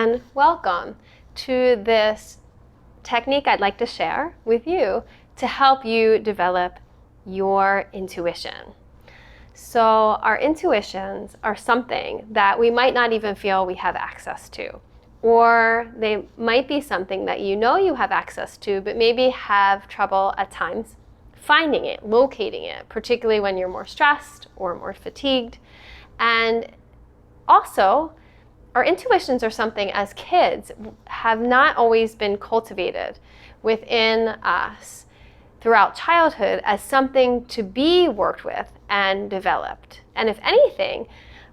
and welcome to this technique I'd like to share with you to help you develop your intuition. So our intuitions are something that we might not even feel we have access to, or they might be something that you know you have access to, but maybe have trouble at times finding it, locating it, particularly when you're more stressed or more fatigued. And also, our intuitions are something as kids have not always been cultivated within us throughout childhood as something to be worked with and developed. And if anything,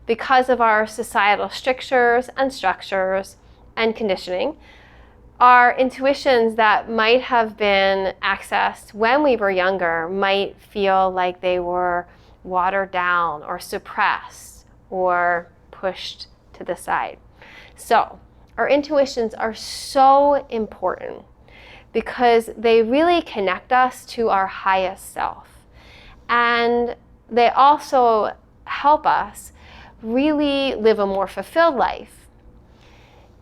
because of our societal strictures and structures and conditioning, our intuitions that might have been accessed when we were younger might feel like they were watered down or suppressed or pushed to the side. So our intuitions are so important because they really connect us to our highest self. And they also help us really live a more fulfilled life.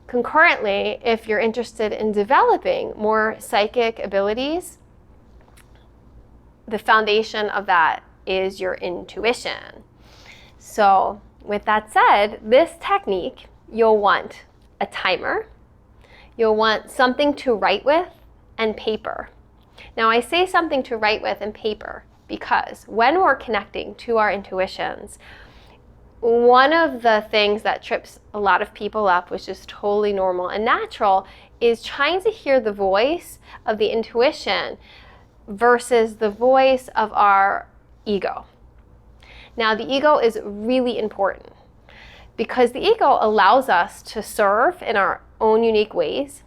Concurrently, if you're interested in developing more psychic abilities, the foundation of that is your intuition. So with that said, this technique, you'll want a timer, you'll want something to write with, and paper. Now I say something to write with and paper because when we're connecting to our intuitions, one of the things that trips a lot of people up, which is totally normal and natural, is trying to hear the voice of the intuition versus the voice of our ego. Now, the ego is really important because the ego allows us to serve in our own unique ways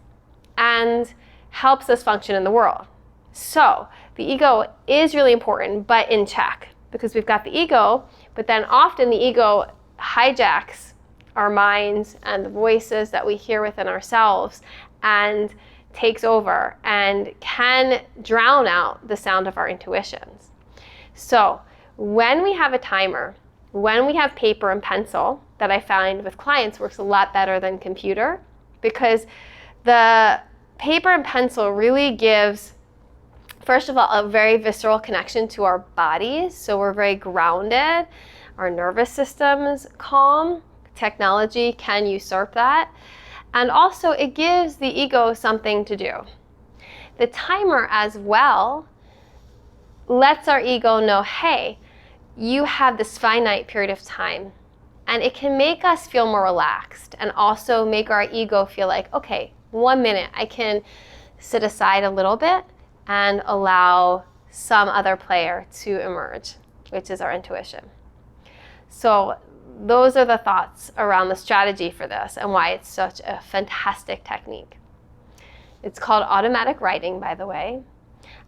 and helps us function in the world. So the ego is really important, but in check, because we've got the ego, but then often the ego hijacks our minds and the voices that we hear within ourselves and takes over and can drown out the sound of our intuitions. So when we have a timer, when we have paper and pencil, that I find with clients works a lot better than computer, because the paper and pencil really gives, first of all, a very visceral connection to our bodies. So we're very grounded. Our nervous system's calm. Technology can usurp that. And also it gives the ego something to do. The timer as well lets our ego know, hey, you have this finite period of time. And it can make us feel more relaxed and also make our ego feel like, okay, 1 minute, I can sit aside a little bit and allow some other player to emerge, which is our intuition. So those are the thoughts around the strategy for this and why it's such a fantastic technique. It's called automatic writing, by the way.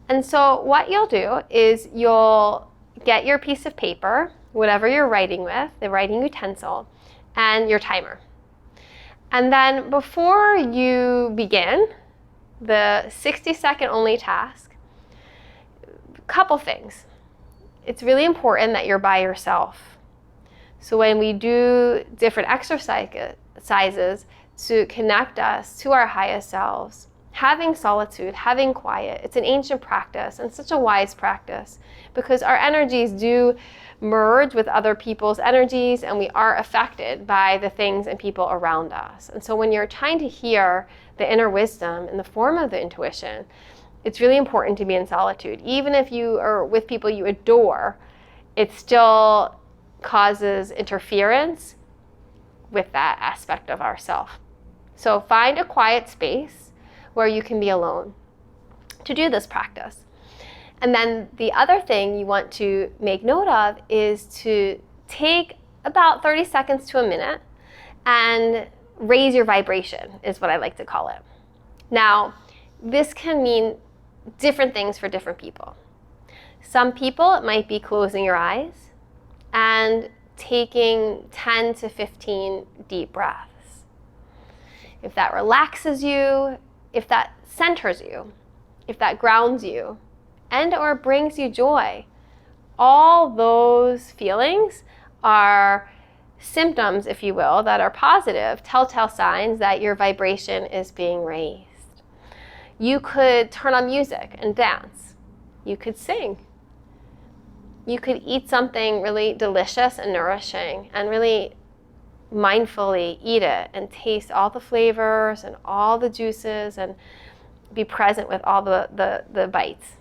And so what you'll do is you'll get your piece of paper, whatever you're writing with, the writing utensil, and your timer. And then before you begin the 60-second only task, a couple things. It's really important that you're by yourself. So when we do different exercises to connect us to our highest selves, having solitude, having quiet, it's an ancient practice and such a wise practice because our energies do merge with other people's energies and we are affected by the things and people around us. And so when you're trying to hear the inner wisdom in the form of the intuition, it's really important to be in solitude. Even if you are with people you adore, it still causes interference with that aspect of ourself. So find a quiet space where you can be alone to do this practice. And then the other thing you want to make note of is to take about 30 seconds to a minute and raise your vibration, is what I like to call it. Now, this can mean different things for different people. Some people, it might be closing your eyes and taking 10 to 15 deep breaths. If that relaxes you, if that centers you, if that grounds you, and or brings you joy, all those feelings are symptoms, if you will, that are positive, telltale signs that your vibration is being raised. You could turn on music and dance. You could sing. You could eat something really delicious and nourishing and really mindfully eat it and taste all the flavors and all the juices and be present with all the bites.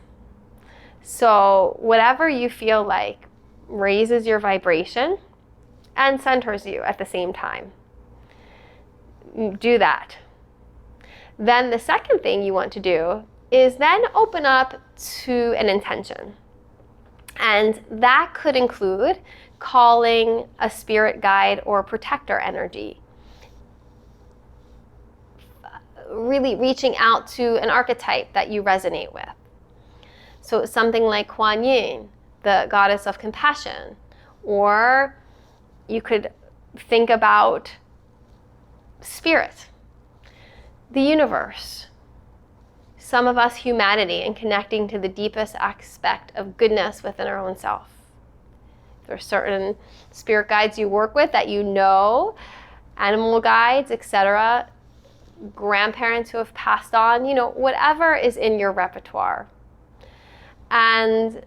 So whatever you feel like raises your vibration and centers you at the same time, do that. Then the second thing you want to do is then open up to an intention. And that could include calling a spirit guide or protector energy. Really reaching out to an archetype that you resonate with. So something like Kuan Yin, the goddess of compassion. Or you could think about spirit, the universe, some of us humanity, and connecting to the deepest aspect of goodness within our own self. There are certain spirit guides you work with that you know, animal guides, etc., grandparents who have passed on, whatever is in your repertoire. And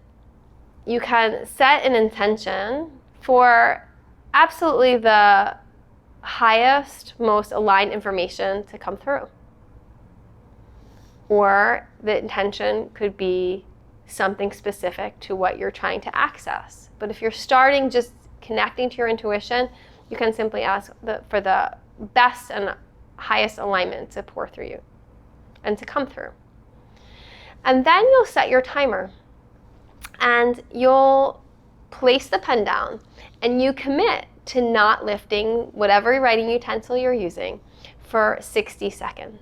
you can set an intention for absolutely the highest, most aligned information to come through. Or the intention could be something specific to what you're trying to access. But if you're starting just connecting to your intuition, you can simply ask for the best and highest alignment to pour through you and to come through. And then you'll set your timer and you'll place the pen down and you commit to not lifting whatever writing utensil you're using for 60 seconds.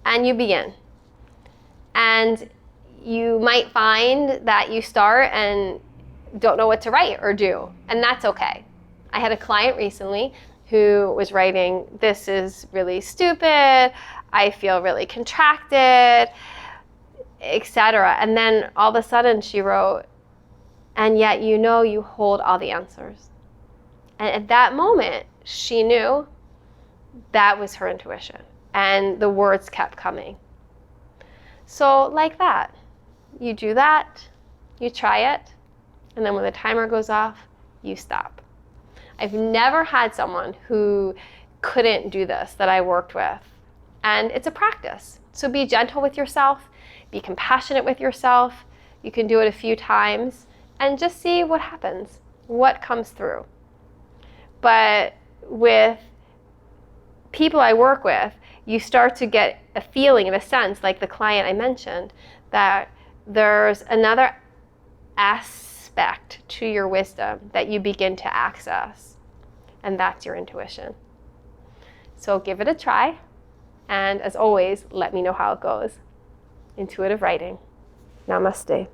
And you begin. And you might find that you start and don't know what to write or do, and that's okay. I had a client recently who was writing, "This is really stupid, I feel really contracted," etc. And then all of a sudden she wrote, "And yet you hold all the answers." And at that moment, she knew that was her intuition, and the words kept coming. So like that, you do that, you try it, and then when the timer goes off, you stop. I've never had someone who couldn't do this that I worked with. And it's a practice. So be gentle with yourself, be compassionate with yourself. You can do it a few times and just see what happens, what comes through. But with people I work with, you start to get a feeling and a sense, like the client I mentioned, that there's another aspect to your wisdom that you begin to access, and that's your intuition. So give it a try, and as always, let me know how it goes. Intuitive writing. Namaste.